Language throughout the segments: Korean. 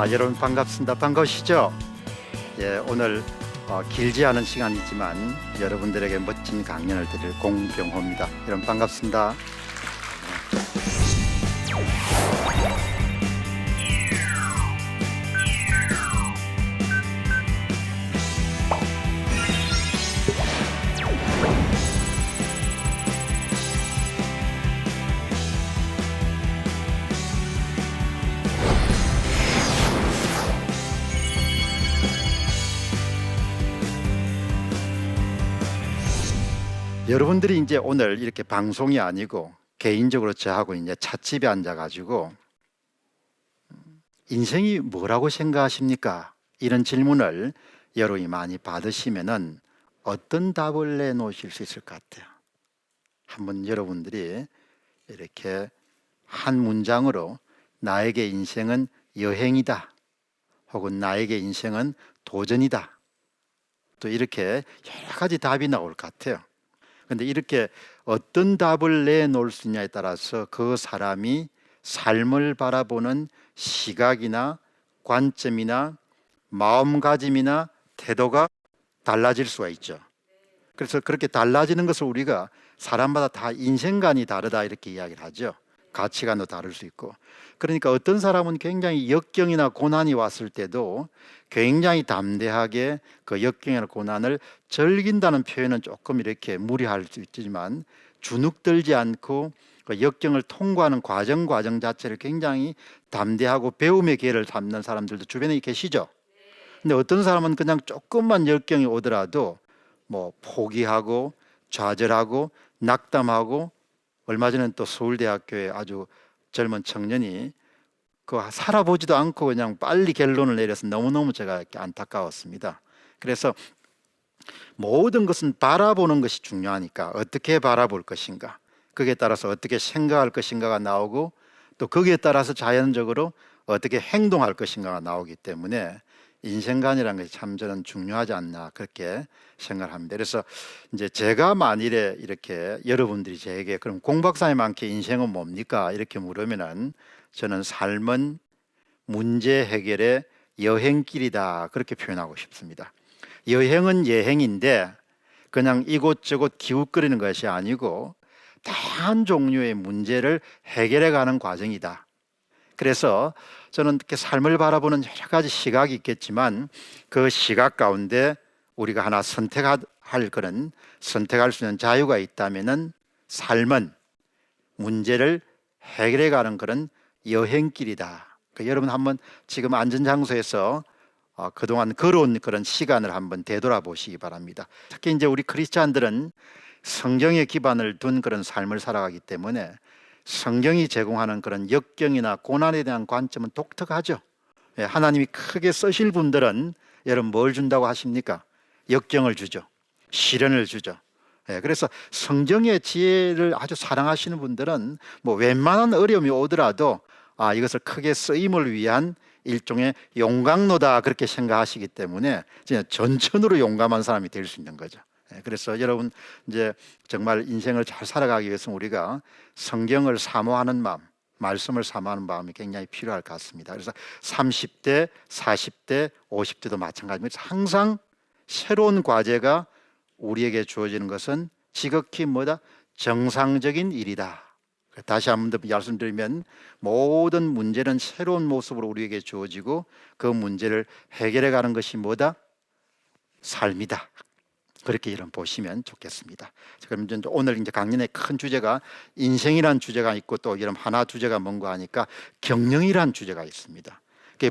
여러분 반갑습니다. 반가우시죠? 예, 오늘 길지 않은 시간이지만 여러분들에게 멋진 강연을 드릴 공병호입니다. 여러분 반갑습니다. 여러분들이 이제 오늘 이렇게 방송이 아니고 개인적으로 저하고 이제 찻집에 앉아가지고 인생이 뭐라고 생각하십니까? 이런 질문을 여러분이 많이 받으시면은 어떤 답을 내놓으실 수 있을 것 같아요. 한번 여러분들이 이렇게 한 문장으로 나에게 인생은 여행이다, 혹은 나에게 인생은 도전이다, 또 이렇게 여러 가지 답이 나올 것 같아요. 근데 이렇게 어떤 답을 내놓을 수 있냐에 따라서 그 사람이 삶을 바라보는 시각이나 관점이나 마음가짐이나 태도가 달라질 수가 있죠. 그래서 그렇게 달라지는 것을 우리가 사람마다 다 인생관이 다르다 이렇게 이야기를 하죠. 가치관도 다를 수 있고. 그러니까 어떤 사람은 굉장히 역경이나 고난이 왔을 때도 굉장히 담대하게 그 역경이나 고난을 즐긴다는 표현은 조금 이렇게 무리할 수 있지만, 주눅들지 않고 그 역경을 통과하는 과정 자체를 굉장히 담대하고 배움의 기회를 삼는 사람들도 주변에 계시죠. 근데 어떤 사람은 그냥 조금만 역경이 오더라도 뭐 포기하고 좌절하고 낙담하고, 얼마 전에 또 서울대학교에 아주 젊은 청년이 그 살아보지도 않고 그냥 빨리 결론을 내려서 너무너무 제가 안타까웠습니다. 그래서 모든 것은 바라보는 것이 중요하니까 어떻게 바라볼 것인가, 거기에 따라서 어떻게 생각할 것인가가 나오고, 또 거기에 따라서 자연적으로 어떻게 행동할 것인가가 나오기 때문에 인생관이라는 것이 참 저는 중요하지 않나 그렇게 생각합니다. 그래서 이제 제가 만일에 이렇게 여러분들이 저에게 그럼 공 박사님한테 인생은 뭡니까 이렇게 물으면은, 저는 삶은 문제 해결의 여행길이다 그렇게 표현하고 싶습니다. 여행은 여행인데 그냥 이곳저곳 기웃거리는 것이 아니고 다양한 종류의 문제를 해결해 가는 과정이다. 그래서 저는 이렇게 삶을 바라보는 여러 가지 시각이 있겠지만, 그 시각 가운데 우리가 하나 선택할 그런 선택할 수 있는 자유가 있다면은 삶은 문제를 해결해 가는 그런 여행길이다. 그러니까 여러분 한번 지금 앉은 장소에서 그동안 걸어온 그런 시간을 한번 되돌아보시기 바랍니다. 특히 이제 우리 크리스찬들은 성경에 기반을 둔 그런 삶을 살아가기 때문에 성경이 제공하는 그런 역경이나 고난에 대한 관점은 독특하죠. 하나님이 크게 쓰실 분들은 여러분 뭘 준다고 하십니까? 역경을 주죠. 시련을 주죠. 그래서 성경의 지혜를 아주 사랑하시는 분들은 뭐 웬만한 어려움이 오더라도 이것을 크게 쓰임을 위한 일종의 용광로다 그렇게 생각하시기 때문에 진짜 전천후로 용감한 사람이 될 수 있는 거죠. 그래서 여러분 이제 정말 인생을 잘 살아가기 위해서는 우리가 성경을 사모하는 마음, 말씀을 사모하는 마음이 굉장히 필요할 것 같습니다. 그래서 30대, 40대, 50대도 마찬가지입니다. 항상 새로운 과제가 우리에게 주어지는 것은 지극히 뭐다? 정상적인 일이다. 다시 한 번 더 말씀드리면, 모든 문제는 새로운 모습으로 우리에게 주어지고 그 문제를 해결해 가는 것이 뭐다? 삶이다. 그렇게 여러분 보시면 좋겠습니다. 그럼 이제 오늘 이제 강연의 큰 주제가 인생이란 주제가 있고, 또 여러분 하나 주제가 뭔가 하니까 경영이란 주제가 있습니다.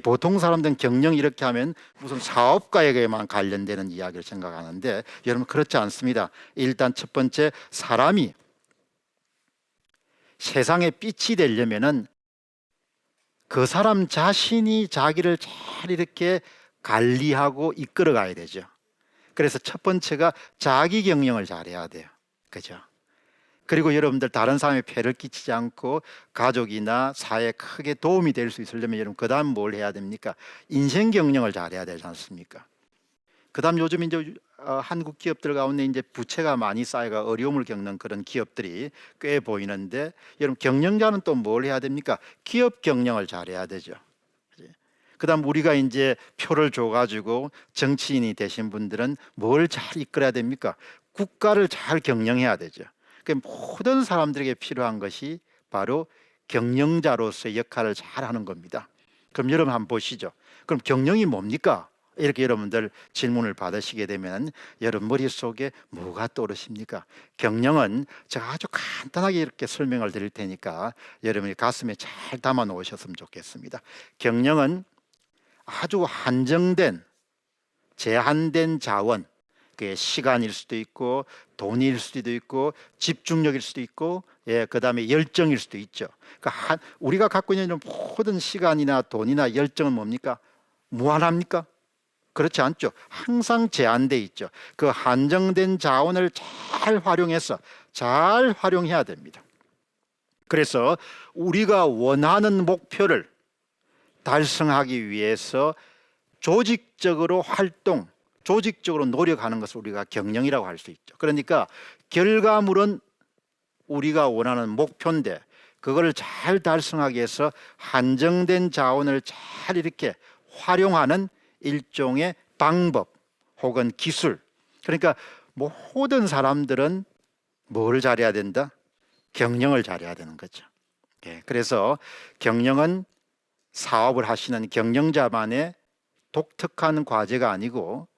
보통 사람들은 경영 이렇게 하면 무슨 사업가에게만 관련되는 이야기를 생각하는데, 여러분 그렇지 않습니다. 일단 첫 번째, 사람이 세상에 빛이 되려면은 그 사람 자신이 자기를 잘 이렇게 관리하고 이끌어 가야 되죠. 그래서 첫 번째가 자기 경영을 잘해야 돼요. 그죠? 그리고 여러분들 다른 사람의 폐를 끼치지 않고 가족이나 사회에 크게 도움이 될 수 있으려면 여러분 그 다음 뭘 해야 됩니까? 인생 경영을 잘해야 되지 않습니까? 그 다음 요즘 이제 한국 기업들 가운데 이제 부채가 많이 쌓여가 어려움을 겪는 그런 기업들이 꽤 보이는데, 여러분 경영자는 또 뭘 해야 됩니까? 기업 경영을 잘해야 되죠. 그다음 우리가 이제 표를 줘가지고 정치인이 되신 분들은 뭘 잘 이끌어야 됩니까? 국가를 잘 경영해야 되죠. 그 모든 사람들에게 필요한 것이 바로 경영자로서의 역할을 잘 하는 겁니다. 그럼 여러분 한번 보시죠. 그럼 경영이 뭡니까? 이렇게 여러분들 질문을 받으시게 되면 여러분 머릿속에 뭐가 떠오르십니까? 경영은 제가 아주 간단하게 이렇게 설명을 드릴 테니까 여러분이 가슴에 잘 담아 놓으셨으면 좋겠습니다. 경영은 아주 한정된 제한된 자원, 그게 시간일 수도 있고 돈일 수도 있고 집중력일 수도 있고 그다음에 열정일 수도 있죠. 그러니까 우리가 갖고 있는 모든 시간이나 돈이나 열정은 뭡니까? 무한합니까? 그렇지 않죠. 항상 제한돼 있죠. 그 한정된 자원을 잘 활용해서 잘 활용해야 됩니다. 그래서 우리가 원하는 목표를 달성하기 위해서 조직적으로 활동, 조직적으로 노력하는 것을 우리가 경영이라고 할 수 있죠. 그러니까 결과물은 우리가 원하는 목표인데 그걸 잘 달성하기 위해서 한정된 자원을 잘 이렇게 활용하는 일종의 방법 혹은 기술. 그러니까 모든 사람들은 뭘 잘해야 된다? 경영을 잘해야 되는 거죠. 그래서 경영은 사업을 하시는 경영자만의 독특한 과제가 아니고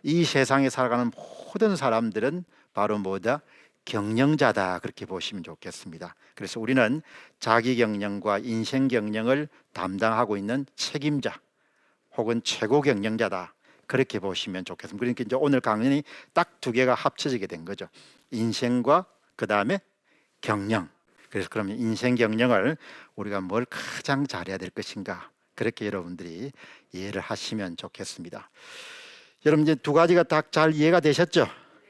이 세상에 살아가는 모든 사람들은 바로 뭐다? 경영자다, 그렇게 보시면 좋겠습니다. 그래서 우리는 자기 경영과 인생 경영을 담당하고 있는 책임자 혹은 최고 경영자다, 그렇게 보시면 좋겠습니다. 그러니까 이제 오늘 강연이 딱 두 개가 합쳐지게 된 거죠. 인생과 그 다음에 경영. 그래서 그러면 인생 경영을 우리가 뭘 가장 잘해야 될 것인가, 그렇게 여러분들이 이해를 하시면 좋겠습니다. 여러분 이제 두 가지가 딱 잘 이해가 되셨죠?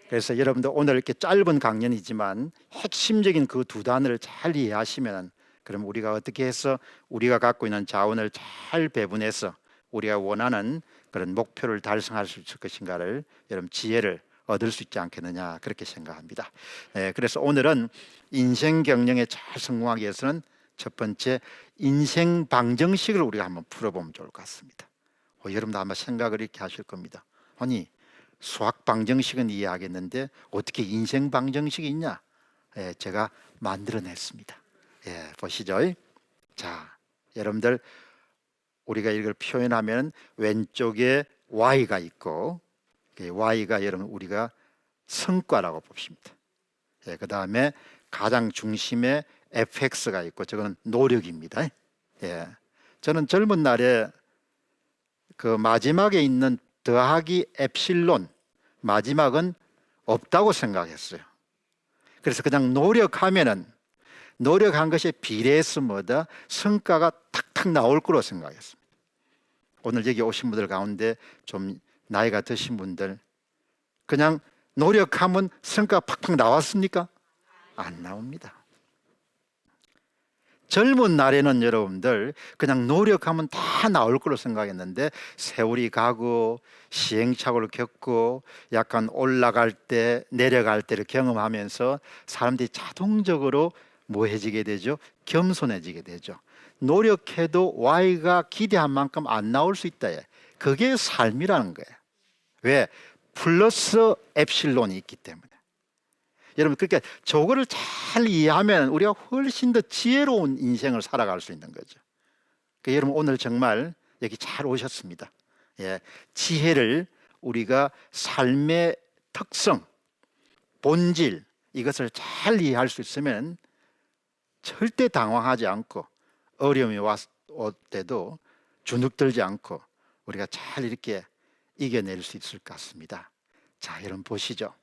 그래서 여러분들 오늘 이렇게 짧은 강연이지만 핵심적인 그 두 단어를 잘 이해하시면, 그럼 우리가 어떻게 해서 우리가 갖고 있는 자원을 잘 배분해서 우리가 원하는 그런 목표를 달성할 수 있을 것인가를 여러분 지혜를 얻을 수 있지 않겠느냐, 그렇게 생각합니다. 그래서 오늘은 인생 경영에 잘 성공하기 위해서는 첫 번째 인생 방정식을 우리가 한번 풀어보면 좋을 것 같습니다. 여러분도 아마 생각을 이렇게 하실 겁니다. 아니, 수학 방정식은 이해하겠는데 어떻게 인생 방정식이 있냐? 제가 만들어냈습니다. 보시죠. 자, 여러분들 우리가 이걸 표현하면 왼쪽에 Y가 있고, Y가 여러분 우리가 성과라고 봅니다. 그 다음에 가장 중심에 FX가 있고, 저거는 노력입니다. 저는 젊은 날에 그 마지막에 있는 더하기 엡실론, 마지막은 없다고 생각했어요. 그래서 그냥 노력한 것에 비례해서 뭐다? 성과가 탁탁 나올 거로 생각했습니다. 오늘 여기 오신 분들 가운데 좀 나이가 드신 분들, 그냥 노력하면 성과가 팍팍 나왔습니까? 안 나옵니다. 젊은 날에는 여러분들 그냥 노력하면 다 나올 거로 생각했는데 세월이 가고 시행착오를 겪고 약간 올라갈 때 내려갈 때를 경험하면서 사람들이 자동적으로 뭐해지게 되죠? 겸손해지게 되죠. 노력해도 Y가 기대한 만큼 안 나올 수 있다. 그게 삶이라는 거예요. 왜? 플러스 엡실론이 있기 때문에. 여러분, 그러니까 저거를 잘 이해하면 우리가 훨씬 더 지혜로운 인생을 살아갈 수 있는 거죠. 그러니까 여러분 오늘 정말 여기 잘 오셨습니다. 지혜를 우리가 삶의 특성, 본질, 이것을 잘 이해할 수 있으면 절대 당황하지 않고 어려움이 왔을 때도 주눅들지 않고 우리가 잘 이렇게 이겨낼 수 있을 것 같습니다. 자, 여러분 보시죠.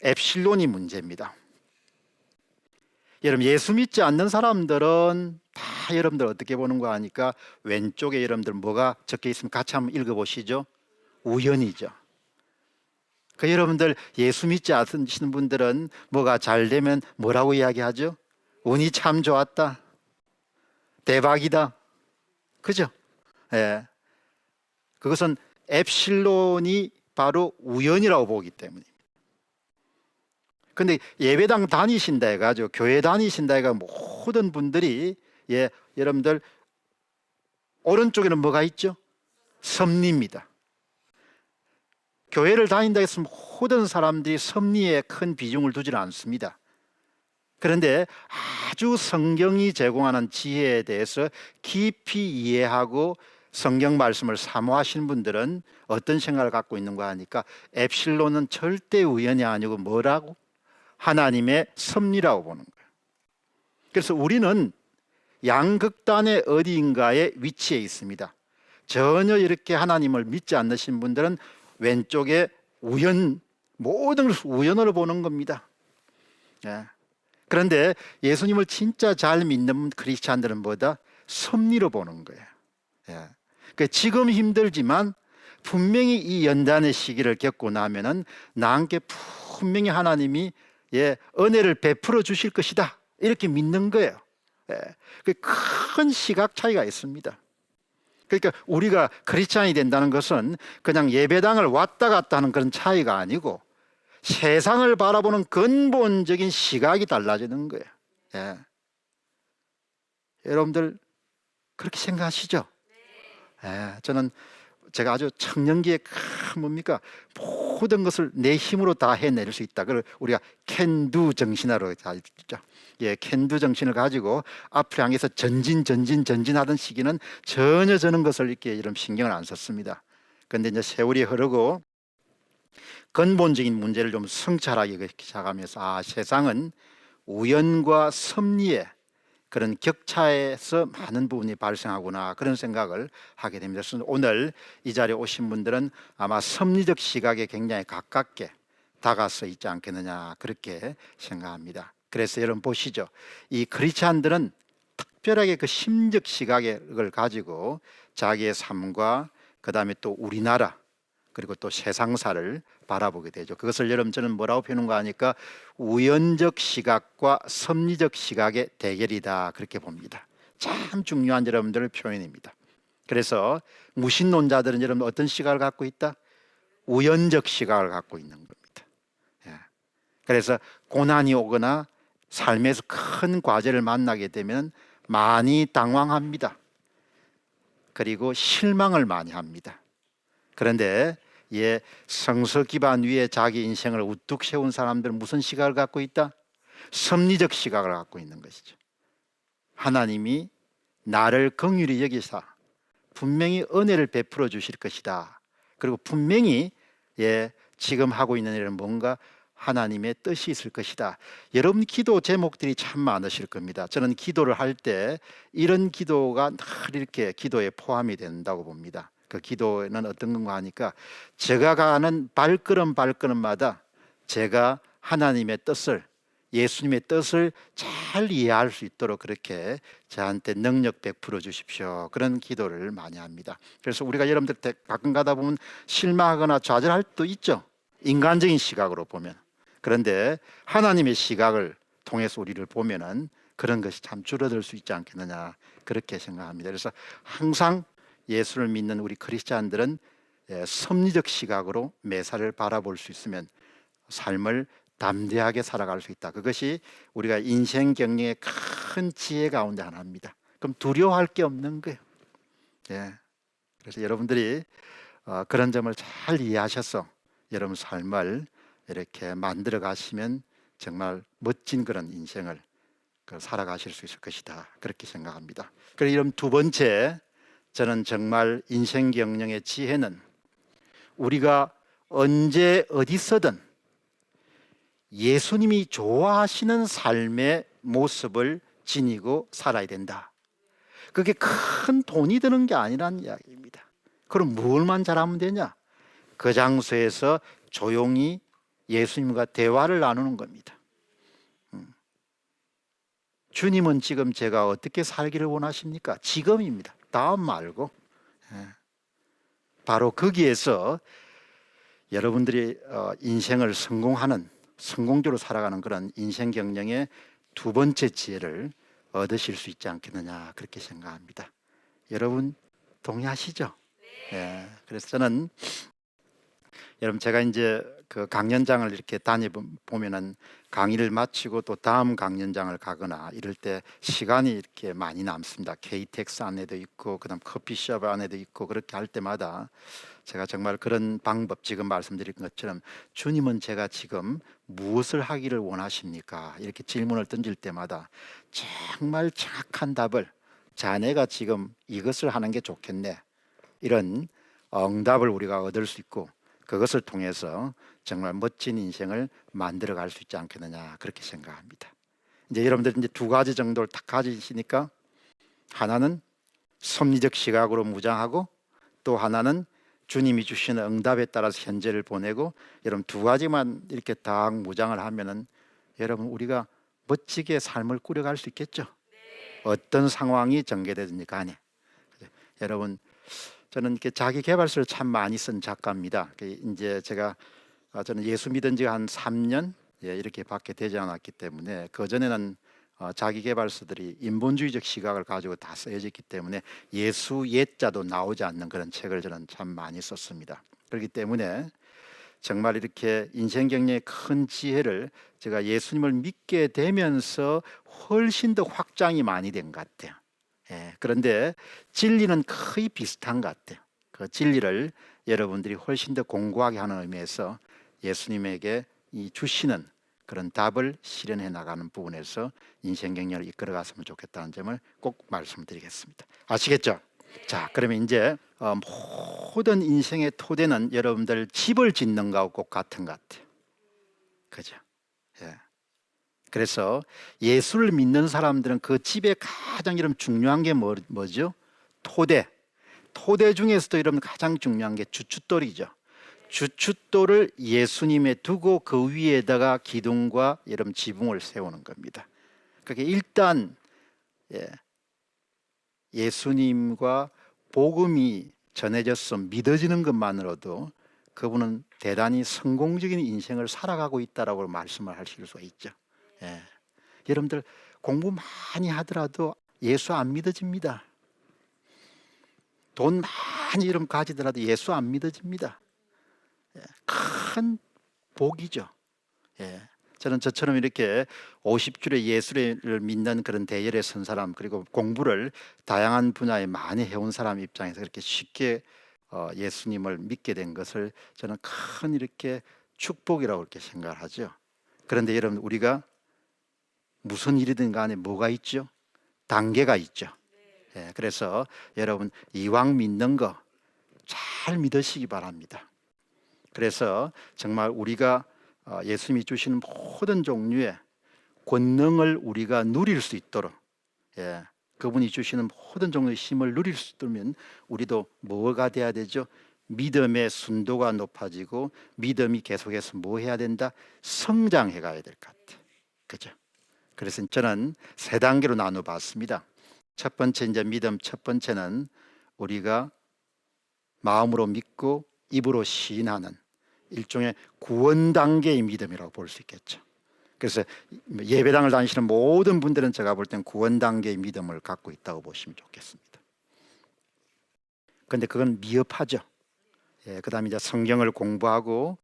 엡실론이 문제입니다. 여러분 예수 믿지 않는 사람들은 다 여러분들 어떻게 보는 거 아니까 왼쪽에 여러분들 뭐가 적혀 있으면 같이 한번 읽어보시죠. 우연이죠. 그 여러분들 예수 믿지 않으시는 분들은 뭐가 잘 되면 뭐라고 이야기하죠? 운이 참 좋았다, 대박이다, 그죠? 그것은 엡실론이 바로 우연이라고 보기 때문입니다. 근데 예배당 다니신다 해가지고 교회 다니신다 해가지고 모든 분들이 여러분들 오른쪽에는 뭐가 있죠? 섭리입니다. 교회를 다닌다 해서 모든 사람들이 섭리에 큰 비중을 두지는 않습니다. 그런데 아주 성경이 제공하는 지혜에 대해서 깊이 이해하고 성경 말씀을 사모하시는 분들은 어떤 생각을 갖고 있는가 하니까 엡실론은 절대 우연이 아니고 뭐라고? 하나님의 섭리라고 보는 거예요. 그래서 우리는 양극단의 어디인가에 위치해 있습니다. 전혀 이렇게 하나님을 믿지 않으신 분들은 왼쪽에 모든 것을 우연으로 보는 겁니다. 예. 그런데 예수님을 진짜 잘 믿는 크리스찬들은 뭐다? 섭리로 보는 거예요. 예. 지금 힘들지만 분명히 이 연단의 시기를 겪고 나면은 나한테 분명히 하나님이 은혜를 베풀어 주실 것이다, 이렇게 믿는 거예요. 큰 시각 차이가 있습니다. 그러니까 우리가 크리스찬이 된다는 것은 그냥 예배당을 왔다 갔다 하는 그런 차이가 아니고 세상을 바라보는 근본적인 시각이 달라지는 거예요. 예. 여러분들 그렇게 생각하시죠? 저는 제가 아주 청년기에 뭡니까? 모든 것을 내 힘으로 다 해낼 수 있다. 그걸 우리가 캔두 정신으로 있죠. 캔두 정신을 가지고 앞을 향해서 전진하던 시기는 전혀 저는 것을 이렇게 이런 신경을 안 썼습니다. 그런데 이제 세월이 흐르고 근본적인 문제를 좀 성찰하기 시작하면서 세상은 우연과 섭리의 그런 격차에서 많은 부분이 발생하구나, 그런 생각을 하게 됩니다. 그래서 오늘 이 자리에 오신 분들은 아마 섭리적 시각에 굉장히 가깝게 다가서 있지 않겠느냐, 그렇게 생각합니다. 그래서 여러분 보시죠. 이 크리스찬들은 특별하게 그 심적 시각을 가지고 자기의 삶과 그 다음에 또 우리나라 그리고 또 세상사를 바라보게 되죠. 그것을 여러분 저는 뭐라고 표현한가 하니까 우연적 시각과 섭리적 시각의 대결이다, 그렇게 봅니다. 참 중요한 여러분들의 표현입니다. 그래서 무신론자들은 여러분 어떤 시각을 갖고 있다? 우연적 시각을 갖고 있는 겁니다. 그래서 고난이 오거나 삶에서 큰 과제를 만나게 되면 많이 당황합니다. 그리고 실망을 많이 합니다. 그런데 성서 기반 위에 자기 인생을 우뚝 세운 사람들은 무슨 시각을 갖고 있다? 섭리적 시각을 갖고 있는 것이죠. 하나님이 나를 긍휼히 여기사 분명히 은혜를 베풀어 주실 것이다. 그리고 분명히 지금 하고 있는 일은 뭔가 하나님의 뜻이 있을 것이다. 여러분 기도 제목들이 참 많으실 겁니다. 저는 기도를 할 때 이런 기도가 늘 이렇게 기도에 포함이 된다고 봅니다. 그 기도는 어떤 건가 하니까 제가 가는 발걸음마다 제가 하나님의 뜻을, 예수님의 뜻을 잘 이해할 수 있도록 그렇게 저한테 능력 베풀어 주십시오, 그런 기도를 많이 합니다. 그래서 우리가 여러분들 가끔 가다 보면 실망하거나 좌절할 수도 있죠, 인간적인 시각으로 보면. 그런데 하나님의 시각을 통해서 우리를 보면은 그런 것이 참 줄어들 수 있지 않겠느냐, 그렇게 생각합니다. 그래서 항상 예수를 믿는 우리 크리스찬들은 섭리적 시각으로 매사를 바라볼 수 있으면 삶을 담대하게 살아갈 수 있다. 그것이 우리가 인생 경영의 큰 지혜 가운데 하나입니다. 그럼 두려워할 게 없는 거예요. 그래서 여러분들이 그런 점을 잘 이해하셔서 여러분 삶을 이렇게 만들어 가시면 정말 멋진 그런 인생을 살아가실 수 있을 것이다, 그렇게 생각합니다. 그리고 이런 두 번째, 저는 정말 인생 경영의 지혜는 우리가 언제 어디서든 예수님이 좋아하시는 삶의 모습을 지니고 살아야 된다. 그게 큰 돈이 드는 게 아니라는 이야기입니다. 그럼 뭘만 잘하면 되냐? 그 장소에서 조용히 예수님과 대화를 나누는 겁니다. 주님은 지금 제가 어떻게 살기를 원하십니까? 지금입니다. 다음 말고. 바로 거기에서 여러분들이 인생을 성공적으로 살아가는 그런 인생 경영의 두 번째 지혜를 얻으실 수 있지 않겠느냐, 그렇게 생각합니다. 여러분 동의하시죠? 그래서 저는 여러분 제가 이제 그 강연장을 이렇게 다녀보면은 강의를 마치고 또 다음 강연장을 가거나 이럴 때 시간이 이렇게 많이 남습니다. KTX 안에도 있고 그다음 커피숍 안에도 있고 그렇게 할 때마다 제가 정말 그런 방법, 지금 말씀드린 것처럼 주님은 제가 지금 무엇을 하기를 원하십니까? 이렇게 질문을 던질 때마다 정말 정확한 답을, 자네가 지금 이것을 하는 게 좋겠네, 이런 응답을 우리가 얻을 수 있고, 그것을 통해서 정말 멋진 인생을 만들어 갈 수 있지 않겠느냐, 그렇게 생각합니다. 이제 여러분들 이제 두 가지 정도를 딱 가지시니까, 하나는 섭리적 시각으로 무장하고 또 하나는 주님이 주시는 응답에 따라서 현재를 보내고, 여러분 두 가지만 이렇게 딱 무장을 하면은 여러분 우리가 멋지게 삶을 꾸려갈 수 있겠죠. 어떤 상황이 전개되든지 간에. 여러분, 저는 이렇게 자기 개발서를 참 많이 쓴 작가입니다. 이제 제가 저는 예수 믿은 지 한 3년 이렇게 밖에 되지 않았기 때문에, 그 전에는 자기 개발서들이 인본주의적 시각을 가지고 다 쓰여졌기 때문에 예수 옛자도 나오지 않는 그런 책을 저는 참 많이 썼습니다. 그렇기 때문에 정말 이렇게 인생 경륜의 큰 지혜를 제가 예수님을 믿게 되면서 훨씬 더 확장이 많이 된 것 같아요. 그런데 진리는 거의 비슷한 것 같아요. 그 진리를 여러분들이 훨씬 더 공고하게 하는 의미에서 예수님에게 이 주시는 그런 답을 실현해 나가는 부분에서 인생 경륜을 이끌어 갔으면 좋겠다는 점을 꼭 말씀드리겠습니다. 아시겠죠? 자, 그러면 이제 모든 인생의 토대는 여러분들 집을 짓는 거하고 꼭 같은 것 같아요. 그죠? 예. 그래서 예수를 믿는 사람들은 그 집에 가장 이런 중요한 게 뭐죠? 토대. 토대 중에서도 여러분 가장 중요한 게 주춧돌이죠. 주춧돌을 예수님에 두고 그 위에다가 기둥과 여러분 지붕을 세우는 겁니다. 그러니까 일단 예수님과 복음이 전해져서 믿어지는 것만으로도 그분은 대단히 성공적인 인생을 살아가고 있다라고 말씀을 하실 수 있죠. 여러분들 공부 많이 하더라도 예수 안 믿어집니다. 돈 많이 이름 가지더라도 예수 안 믿어집니다. 큰 복이죠. 저는 저처럼 이렇게 50줄의 예수를 믿는 그런 대열에 선 사람, 그리고 공부를 다양한 분야에 많이 해온 사람 입장에서 그렇게 쉽게 예수님을 믿게 된 것을 저는 큰 이렇게 축복이라고 이렇게 생각을 하죠. 그런데 여러분, 우리가 무슨 일이든 간에 뭐가 있죠? 단계가 있죠. 그래서 여러분 이왕 믿는 거 잘 믿으시기 바랍니다. 그래서 정말 우리가 예수님이 주시는 모든 종류의 권능을 우리가 누릴 수 있도록, 그분이 주시는 모든 종류의 힘을 누릴 수 있다면 우리도 뭐가 돼야 되죠? 믿음의 순도가 높아지고, 믿음이 계속해서 뭐 해야 된다? 성장해 가야 될 것 같아요. 그죠? 그래서 저는 세 단계로 나눠 봤습니다. 첫 번째, 이제 믿음 첫 번째는 우리가 마음으로 믿고 입으로 시인하는 일종의 구원 단계의 믿음이라고 볼 수 있겠죠. 그래서 예배당을 다니시는 모든 분들은 제가 볼 땐 구원 단계의 믿음을 갖고 있다고 보시면 좋겠습니다. 그런데 그건 미흡하죠. 그다음에 이제 성경을 공부하고,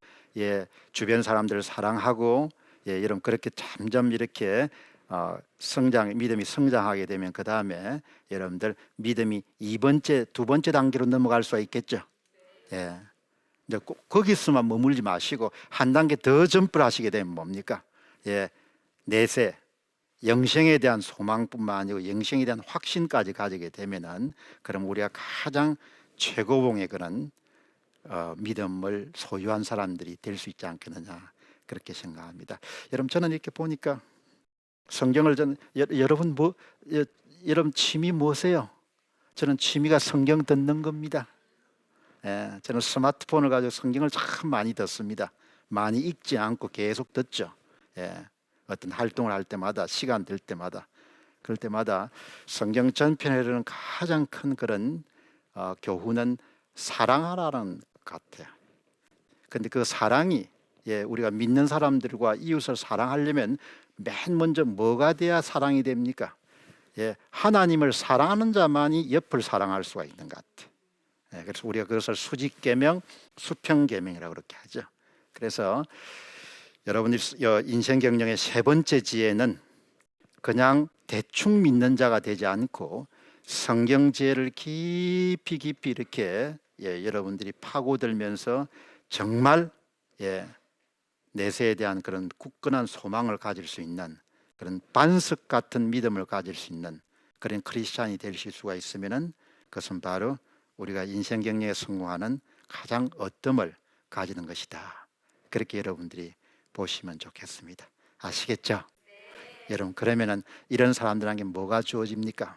주변 사람들을 사랑하고, 이런 그렇게 점점 이렇게 믿음이 성장하게 되면 그 다음에 여러분들 믿음이 두 번째 단계로 넘어갈 수가 있겠죠. 이제 거기서만 머물지 마시고 한 단계 더 점프를 하시게 되면 뭡니까? 내세 영생에 대한 소망뿐만 아니고 영생에 대한 확신까지 가지게 되면은, 그럼 우리가 가장 최고봉의 그런 믿음을 소유한 사람들이 될 수 있지 않겠느냐, 그렇게 생각합니다. 여러분, 저는 이렇게 보니까 성경을 여러분 여러분 취미 뭐세요? 저는 취미가 성경 듣는 겁니다. 저는 스마트폰을 가지고 성경을 참 많이 듣습니다. 많이 읽지 않고 계속 듣죠. 어떤 활동을 할 때마다, 시간 될 때마다, 그럴 때마다 성경 전편에는 가장 큰 그런 교훈은 사랑하라는 것 같아요. 그런데 그 사랑이, 우리가 믿는 사람들과 이웃을 사랑하려면 맨 먼저 뭐가 돼야 사랑이 됩니까? 하나님을 사랑하는 자만이 옆을 사랑할 수가 있는 것 같아요. 그래서 우리가 그것을 수직계명, 수평계명이라고 그렇게 하죠. 그래서 여러분들 인생 경영의 세 번째 지혜는 그냥 대충 믿는 자가 되지 않고 성경 지혜를 깊이 깊이 이렇게 여러분들이 파고들면서 정말 내세에 대한 그런 굳건한 소망을 가질 수 있는 그런 반석 같은 믿음을 가질 수 있는 그런 크리스찬이 되실 수가 있으면은 그것은 바로 우리가 인생 경영에 성공하는 가장 어뜸을 가지는 것이다. 그렇게 여러분들이 보시면 좋겠습니다. 아시겠죠? 여러분, 그러면은 이런 사람들에게 뭐가 주어집니까?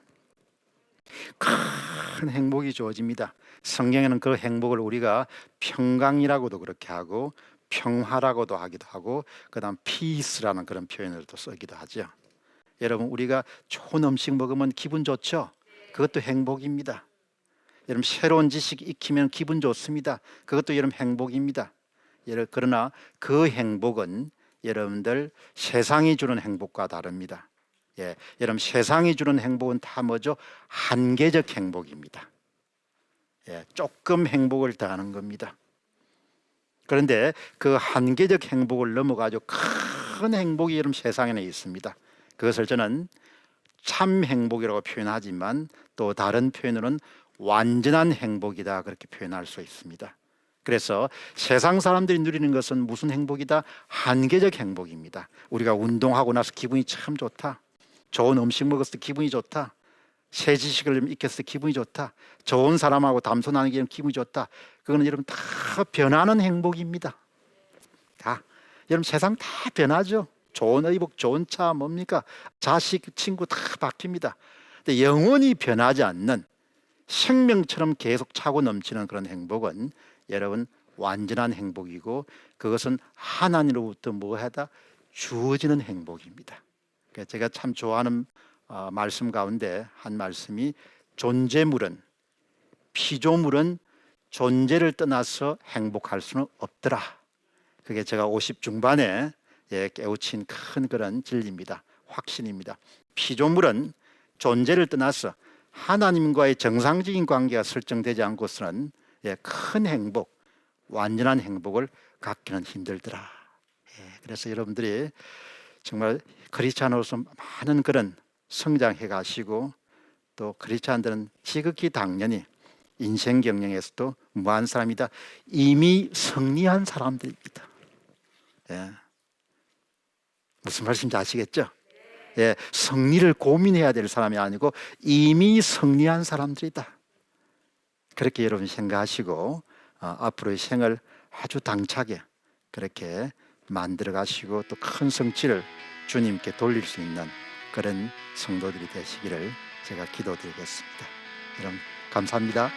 큰 행복이 주어집니다. 성경에는 그 행복을 우리가 평강이라고도 그렇게 하고 평화라고도 하기도 하고 그다음 피스라는 그런 표현을 또 쓰기도 하죠. 여러분, 우리가 좋은 음식 먹으면 기분 좋죠? 그것도 행복입니다. 여러분, 새로운 지식 익히면 기분 좋습니다. 그것도 여러분 행복입니다. 그러나 그 행복은 여러분들 세상이 주는 행복과 다릅니다. 여러분, 세상이 주는 행복은 다 뭐죠? 한계적 행복입니다. 조금 행복을 더하는 겁니다. 그런데 그 한계적 행복을 넘어가지고 큰 행복이 여러분 세상에는 있습니다. 그것을 저는 참 행복이라고 표현하지만 또 다른 표현으로는 완전한 행복이다 그렇게 표현할 수 있습니다. 그래서 세상 사람들이 누리는 것은 무슨 행복이다? 한계적 행복입니다. 우리가 운동하고 나서 기분이 참 좋다. 좋은 음식 먹었을 때 기분이 좋다. 새 지식을 익혔을 때 기분이 좋다. 좋은 사람하고 담소 나누기 기분이 좋다. 그거는 여러분 다 변하는 행복입니다. 다. 여러분 세상 다 변하죠. 좋은 의복, 좋은 차 뭡니까? 자식, 친구 다 바뀝니다. 근데 영원히 변하지 않는 생명처럼 계속 차고 넘치는 그런 행복은 여러분 완전한 행복이고 그것은 하나님으로부터 뭐하다 주어지는 행복입니다. 제가 참 좋아하는 말씀 가운데 한 말씀이 존재물은 피조물은 존재를 떠나서 행복할 수는 없더라. 그게 제가 50 중반에 깨우친 큰 그런 진리입니다. 확신입니다. 피조물은 존재를 떠나서 하나님과의 정상적인 관계가 설정되지 않고서는 큰 행복, 완전한 행복을 갖기는 힘들더라. 그래서 여러분들이 정말 크리스찬으로서 많은 그런 성장해 가시고 또 크리스찬들은 지극히 당연히 인생 경영에서도 무한 사람이다. 이미 승리한 사람들입니다. 무슨 말씀인지 아시겠죠? 승리를 고민해야 될 사람이 아니고 이미 승리한 사람들이다. 그렇게 여러분 생각하시고 앞으로의 생을 아주 당차게 그렇게 만들어 가시고 또 큰 성취를 주님께 돌릴 수 있는 그런 성도들이 되시기를 제가 기도드리겠습니다. 여러분 감사합니다.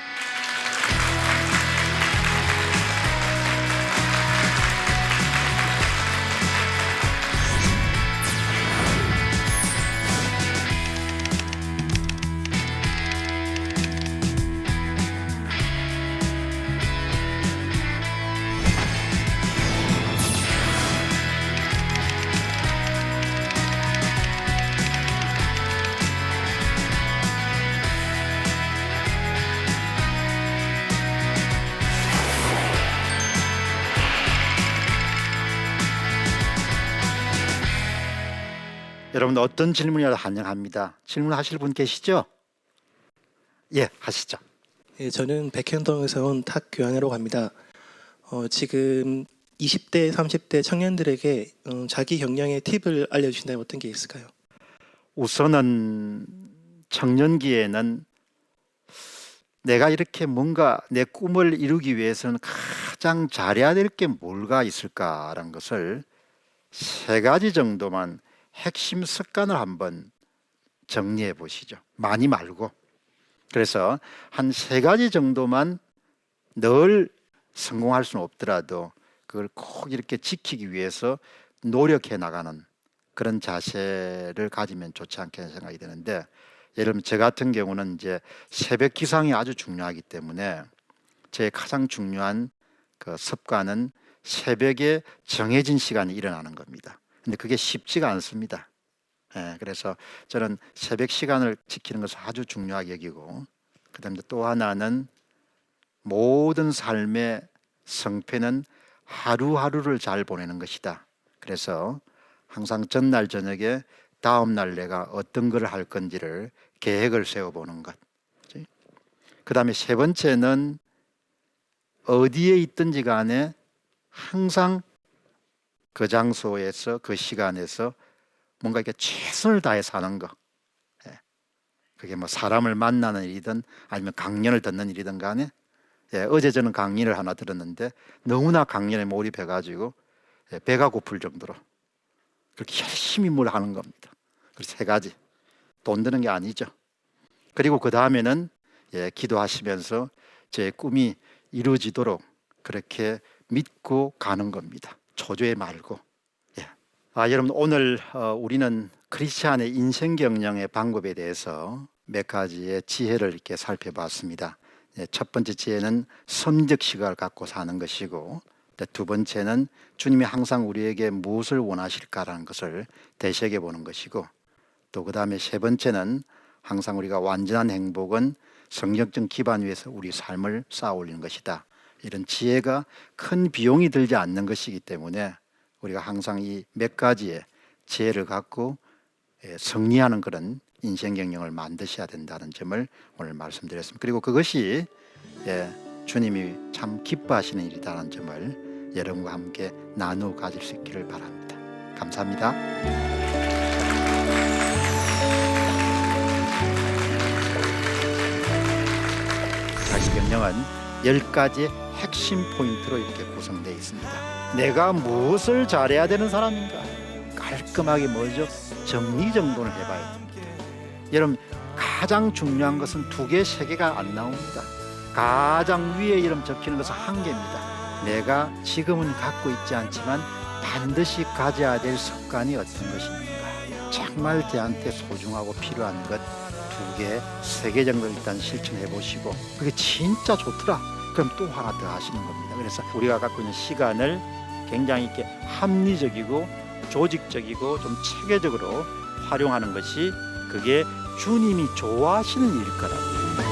여러분 어떤 질문이라도 환영합니다. 질문하실 분 계시죠? 하시죠. 저는 백현동에서 온 탁교환이라고 합니다. 지금 20대, 30대 청년들에게 자기 경영의 팁을 알려주신다면 어떤 게 있을까요? 우선은 청년기에는 내가 이렇게 뭔가 내 꿈을 이루기 위해서는 가장 잘해야 될 게 뭐가 있을까라는 것을 3가지 정도만 핵심 습관을 한번 정리해 보시죠. 많이 말고. 그래서 한 3가지 정도만 늘 성공할 수는 없더라도 그걸 꼭 이렇게 지키기 위해서 노력해 나가는 그런 자세를 가지면 좋지 않겠는 생각이 드는데, 예를 들면 저 같은 경우는 이제 새벽 기상이 아주 중요하기 때문에 제 가장 중요한 그 습관은 새벽에 정해진 시간에 일어나는 겁니다. 근데 그게 쉽지가 않습니다. 그래서 저는 새벽 시간을 지키는 것을 아주 중요하게 여기고, 그다음에 또 하나는 모든 삶의 성패는 하루하루를 잘 보내는 것이다. 그래서 항상 전날 저녁에 다음 날 내가 어떤 걸 할 건지를 계획을 세워보는 것. 그 다음에 세 번째는 어디에 있든지 간에 항상 그 장소에서 그 시간에서 뭔가 이렇게 최선을 다해 사는 거. 그게 뭐 사람을 만나는 일이든 아니면 강연을 듣는 일이든 간에 어제 저는 강의를 하나 들었는데 너무나 강연에 몰입해가지고 배가 고플 정도로 그렇게 열심히 뭘 하는 겁니다. 그래서 세 가지. 돈 드는 게 아니죠. 그리고 그 다음에는 기도하시면서 제 꿈이 이루어지도록 그렇게 믿고 가는 겁니다. 초조해 말고. 여러분 오늘 우리는 크리스찬의 인생 경영의 방법에 대해서 몇 가지의 지혜를 이렇게 살펴봤습니다. 첫 번째 지혜는 선적 시각을 갖고 사는 것이고, 두 번째는 주님이 항상 우리에게 무엇을 원하실까라는 것을 되새겨 보는 것이고, 또 그 다음에 세 번째는 항상 우리가 완전한 행복은 성경적 기반 위에서 우리 삶을 쌓아 올리는 것이다. 이런 지혜가 큰 비용이 들지 않는 것이기 때문에 우리가 항상 이 몇 가지의 지혜를 갖고 승리하는 그런 인생 경영을 만드셔야 된다는 점을 오늘 말씀드렸습니다. 그리고 그것이 주님이 참 기뻐하시는 일이라는 점을 여러분과 함께 나누어 가질 수 있기를 바랍니다. 감사합니다. 자기 경영은 10가지의 핵심 포인트로 이렇게 구성되어 있습니다. 내가 무엇을 잘해야 되는 사람인가? 깔끔하게 뭐죠? 정리 정돈을 해봐야 됩니다. 여러분 가장 중요한 것은 2개, 3개가 안 나옵니다. 가장 위에 이름 적히는 것은 1개입니다. 내가 지금은 갖고 있지 않지만 반드시 가져야 될 습관이 어떤 것인가? 정말 저한테 소중하고 필요한 것 2개, 3개 정도 일단 실천해 보시고 그게 진짜 좋더라. 그럼 또 하나 더 하시는 겁니다. 그래서 우리가 갖고 있는 시간을 굉장히 이렇게 합리적이고 조직적이고 좀 체계적으로 활용하는 것이 그게 주님이 좋아하시는 일일 거라고.